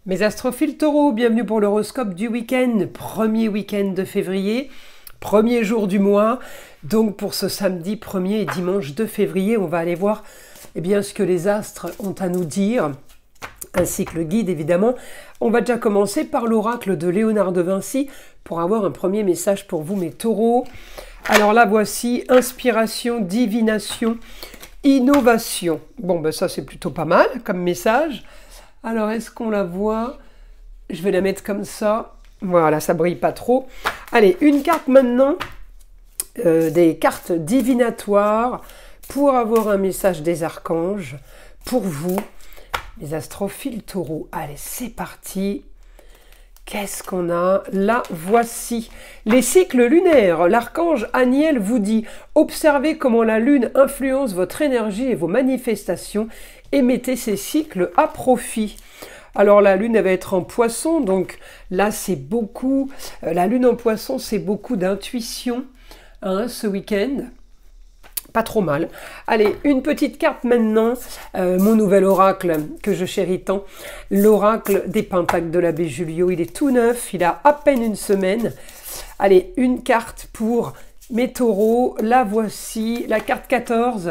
Mes astrophiles taureaux, bienvenue pour l'horoscope du week-end, premier week-end de février, premier jour du mois. Donc pour ce samedi 1er et dimanche 2 février, on va aller voir ce que les astres ont à nous dire, ainsi que le guide évidemment. On va déjà commencer par l'oracle de Léonard de Vinci pour avoir un premier message pour vous mes taureaux. Alors là voici, inspiration, divination, innovation. Bon ben ça c'est plutôt pas mal comme message. Alors, est-ce qu'on la voit? Je vais la mettre comme ça. Voilà, ça brille pas trop. Allez, une carte maintenant, des cartes divinatoires pour avoir un message des archanges pour vous, les astrophiles taureaux. Allez, c'est parti. Qu'est-ce qu'on a? Là, voici les cycles lunaires. L'archange Aniel vous dit « Observez comment la lune influence votre énergie et vos manifestations et mettez ces cycles à profit. » Alors la lune, elle va être en poisson, donc là, c'est beaucoup... la lune en poisson, c'est beaucoup d'intuition ce week-end. Pas trop mal. Allez, une petite carte maintenant, mon nouvel oracle que je chéris tant, l'oracle des Pentacles de l'abbé Julio. Il est tout neuf, il a à peine une semaine. Allez, une carte pour mes taureaux, la voici, la carte 14,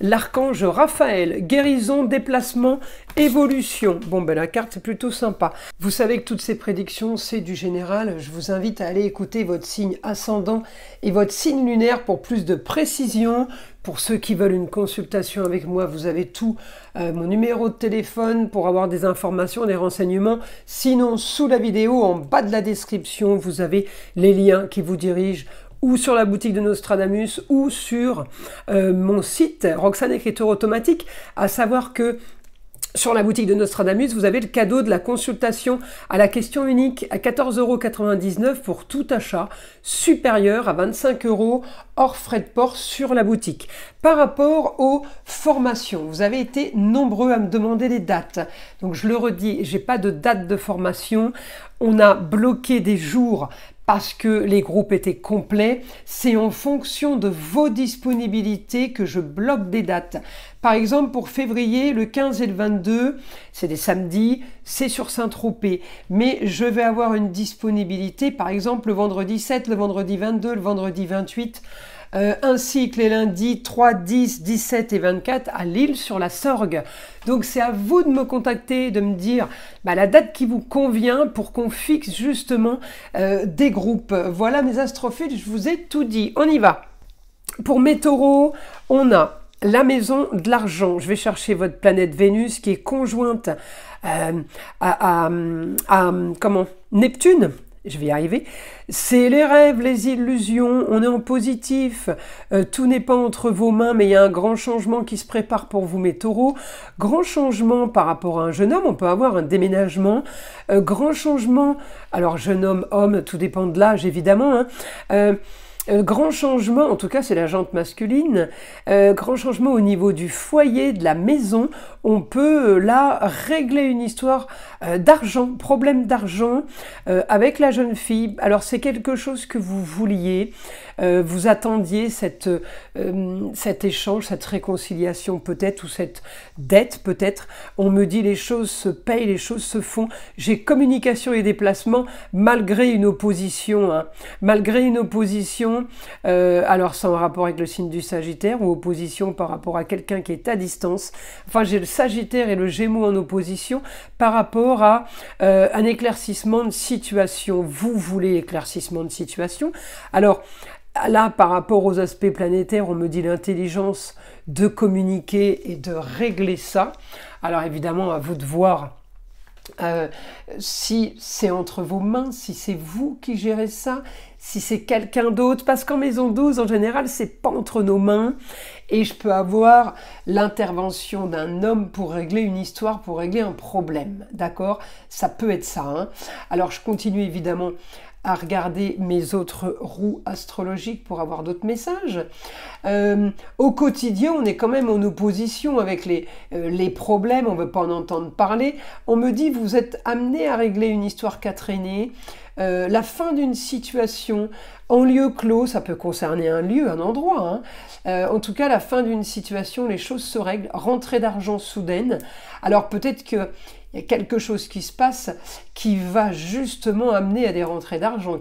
l'archange Raphaël, guérison, déplacement, évolution. Bon, ben la carte est plutôt sympa. Vous savez que toutes ces prédictions, c'est du général. Je vous invite à aller écouter votre signe ascendant et votre signe lunaire pour plus de précision. Pour ceux qui veulent une consultation avec moi, vous avez tout, mon numéro de téléphone pour avoir des informations, des renseignements. Sinon, sous la vidéo, en bas de la description, vous avez les liens qui vous dirigent ou sur la boutique de Nostradamus, ou sur mon site Roxane Écriture Automatique, à savoir que sur la boutique de Nostradamus, vous avez le cadeau de la consultation à la question unique à 14,99 € pour tout achat supérieur à 25 € hors frais de port sur la boutique. Par rapport aux formations, vous avez été nombreux à me demander des dates. Donc je le redis, j'ai pas de date de formation. On a bloqué des jours parce que les groupes étaient complets. C'est en fonction de vos disponibilités que je bloque des dates. Par exemple, pour février, le 15 et le 22, c'est des samedis, c'est sur Saint-Tropez. Mais je vais avoir une disponibilité, par exemple, le vendredi 7, le vendredi 22, le vendredi 28, ainsi que les lundis 3, 10, 17 et 24 à Lille sur la Sorgue. Donc c'est à vous de me contacter, de me dire la date qui vous convient pour qu'on fixe justement des groupes. Voilà mes astrophiles, je vous ai tout dit. On y va. Pour mes taureaux, on a la maison de l'argent. Je vais chercher votre planète Vénus qui est conjointe à Neptune. Je vais y arriver. C'est les rêves, les illusions, on est en positif, tout n'est pas entre vos mains, mais il y a un grand changement qui se prépare pour vous mes taureaux. Grand changement par rapport à un jeune homme, on peut avoir un déménagement. Grand changement, alors jeune homme, homme, tout dépend de l'âge évidemment, grand changement, en tout cas c'est la jante masculine, grand changement au niveau du foyer, de la maison. On peut là régler une histoire d'argent, problème d'argent avec la jeune fille. Alors c'est quelque chose que vous vouliez, vous attendiez cet échange, cette réconciliation peut-être, ou cette dette peut-être. On me dit les choses se payent, les choses se font. J'ai communication et déplacement malgré une opposition, malgré une opposition. Alors sans rapport avec le signe du Sagittaire ou opposition par rapport à quelqu'un qui est à distance. Enfin j'ai le Sagittaire et le Gémeaux en opposition par rapport à un éclaircissement de situation. Vous voulez éclaircissement de situation. Alors là, par rapport aux aspects planétaires, on me dit l'intelligence de communiquer et de régler ça. Alors évidemment, à vous de voir si c'est entre vos mains, si c'est vous qui gérez ça, si c'est quelqu'un d'autre, parce qu'en maison 12, en général, c'est pas entre nos mains, et je peux avoir l'intervention d'un homme pour régler une histoire, pour régler un problème, d'accord? Ça peut être ça, Alors, je continue évidemment à regarder mes autres roues astrologiques pour avoir d'autres messages. Au quotidien, on est quand même en opposition avec les problèmes, on ne veut pas en entendre parler. On me dit, vous êtes amené à régler une histoire qui a traîné, la fin d'une situation en lieu clos, ça peut concerner un lieu, un endroit, hein. En tout cas la fin d'une situation, les choses se règlent, rentrée d'argent soudaine. Alors peut-être qu'il y a quelque chose qui se passe qui va justement amener à des rentrées d'argent,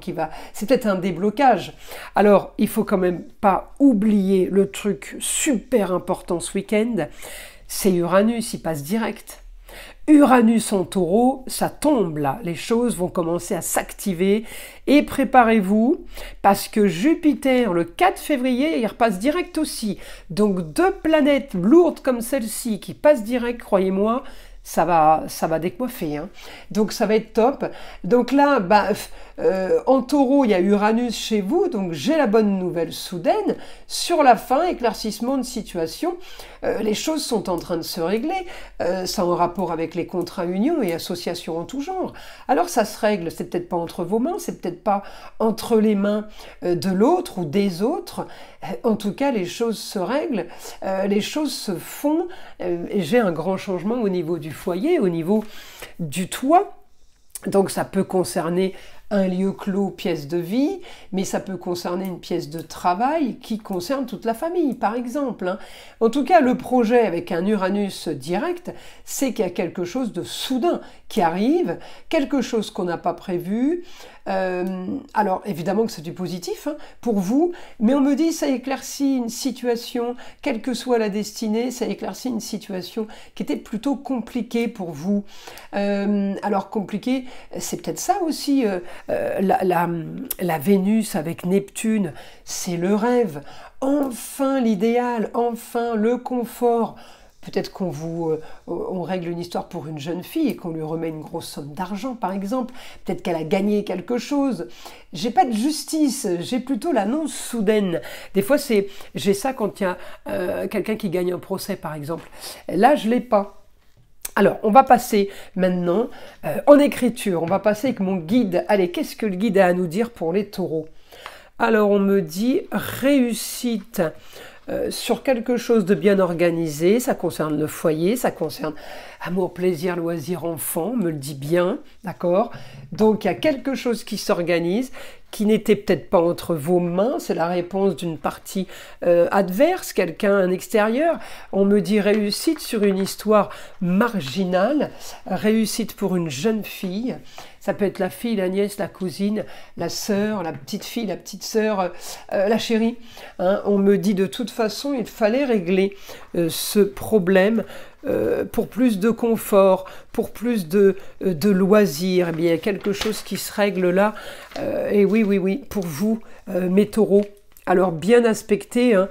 c'est peut-être un déblocage. Alors il faut quand même pas oublier le truc super important ce week-end, c'est Uranus, il passe direct. Uranus en taureau, ça tombe là, les choses vont commencer à s'activer et préparez-vous parce que Jupiter, le 4 février, il repasse direct aussi. Donc 2 planètes lourdes comme celle-ci qui passent direct, croyez-moi, ça va décoiffer, hein. Donc ça va être top. Donc là, en taureau, il y a Uranus chez vous, donc j'ai la bonne nouvelle soudaine. Sur la fin, éclaircissement de situation, les choses sont en train de se régler, ça en rapport avec les contrats unions et associations en tout genre. Alors ça se règle, c'est peut-être pas entre vos mains, c'est peut-être pas entre les mains de l'autre ou des autres. En tout cas, les choses se règlent, les choses se font, et j'ai un grand changement au niveau du foyer, au niveau du toit. Donc ça peut concerner un lieu clos, pièce de vie, mais ça peut concerner une pièce de travail qui concerne toute la famille, par exemple, hein. En tout cas, le projet avec un Uranus direct, c'est qu'il y a quelque chose de soudain qui arrive, quelque chose qu'on n'a pas prévu. Alors, évidemment que c'est du positif, hein, pour vous, mais on me dit ça éclaircit une situation, quelle que soit la destinée, ça éclaircit une situation qui était plutôt compliquée pour vous. Alors, compliqué, c'est peut-être ça aussi, la Vénus avec Neptune, c'est le rêve, enfin l'idéal, enfin le confort. Peut-être on règle une histoire pour une jeune fille et qu'on lui remet une grosse somme d'argent, par exemple. Peut-être qu'elle a gagné quelque chose. J'ai pas de justice, j'ai plutôt l'annonce soudaine. Des fois, j'ai ça quand il y a quelqu'un qui gagne un procès, par exemple. Là, je l'ai pas. Alors, on va passer maintenant en écriture. On va passer avec mon guide. Allez, qu'est-ce que le guide a à nous dire pour les taureaux? Alors, on me dit réussite sur quelque chose de bien organisé. Ça concerne le foyer, ça concerne amour, plaisir, loisir, enfant. On me le dit bien, d'accord? Donc, il y a quelque chose qui s'organise, qui n'était peut-être pas entre vos mains, c'est la réponse d'une partie adverse, quelqu'un, un extérieur. On me dit réussite sur une histoire marginale, réussite pour une jeune fille. Ça peut être la fille, la nièce, la cousine, la sœur, la petite fille, la petite sœur, la chérie. Hein, on me dit de toute façon, il fallait régler ce problème pour plus de confort, pour plus de loisirs. Eh bien, il y a quelque chose qui se règle là. Et oui, pour vous, mes taureaux. Alors bien aspecter hein,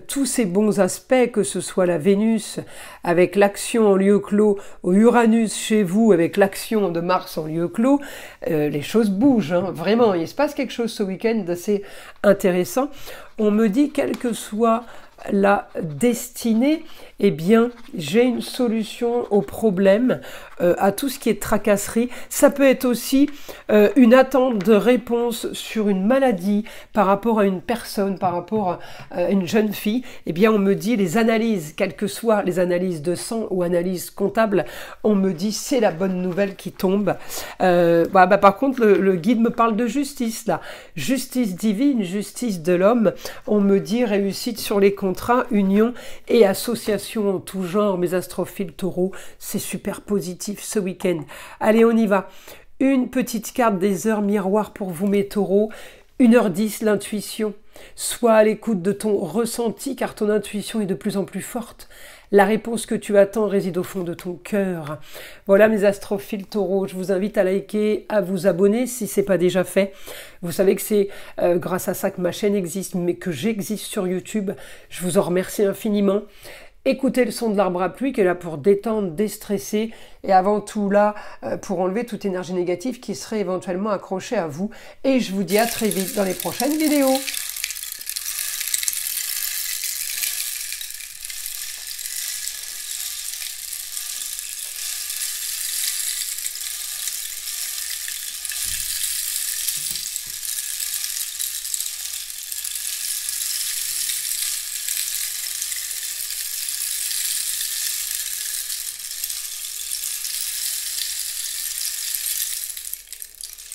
tous ces bons aspects, que ce soit la Vénus avec l'action en lieu clos, au Uranus chez vous avec l'action de Mars en lieu clos, les choses bougent, hein, vraiment, il se passe quelque chose ce week-end d'assez intéressant. On me dit, quelle que soit la destinée, eh bien, j'ai une solution au problème, à tout ce qui est tracasserie. Ça peut être aussi une attente de réponse sur une maladie par rapport à une personne, par rapport à une jeune fille. Eh bien, on me dit les analyses, quelles que soient les analyses de sang ou analyses comptables, on me dit c'est la bonne nouvelle qui tombe. Par contre, le guide me parle de justice, là. Justice divine, justice de l'homme. On me dit réussite sur les contrats, union et association en tout genre. Mes astrophiles taureaux, c'est super positif ce week-end. Allez, on y va. Une petite carte des heures miroirs pour vous, mes taureaux. 1h10, l'intuition. Sois à l'écoute de ton ressenti, car ton intuition est de plus en plus forte. La réponse que tu attends réside au fond de ton cœur. Voilà mes astrophiles taureaux, je vous invite à liker, à vous abonner si ce n'est pas déjà fait. Vous savez que c'est grâce à ça que ma chaîne existe, mais que j'existe sur YouTube. Je vous en remercie infiniment. Écoutez le son de l'arbre à pluie qui est là pour détendre, déstresser et avant tout là pour enlever toute énergie négative qui serait éventuellement accrochée à vous. Et je vous dis à très vite dans les prochaines vidéos.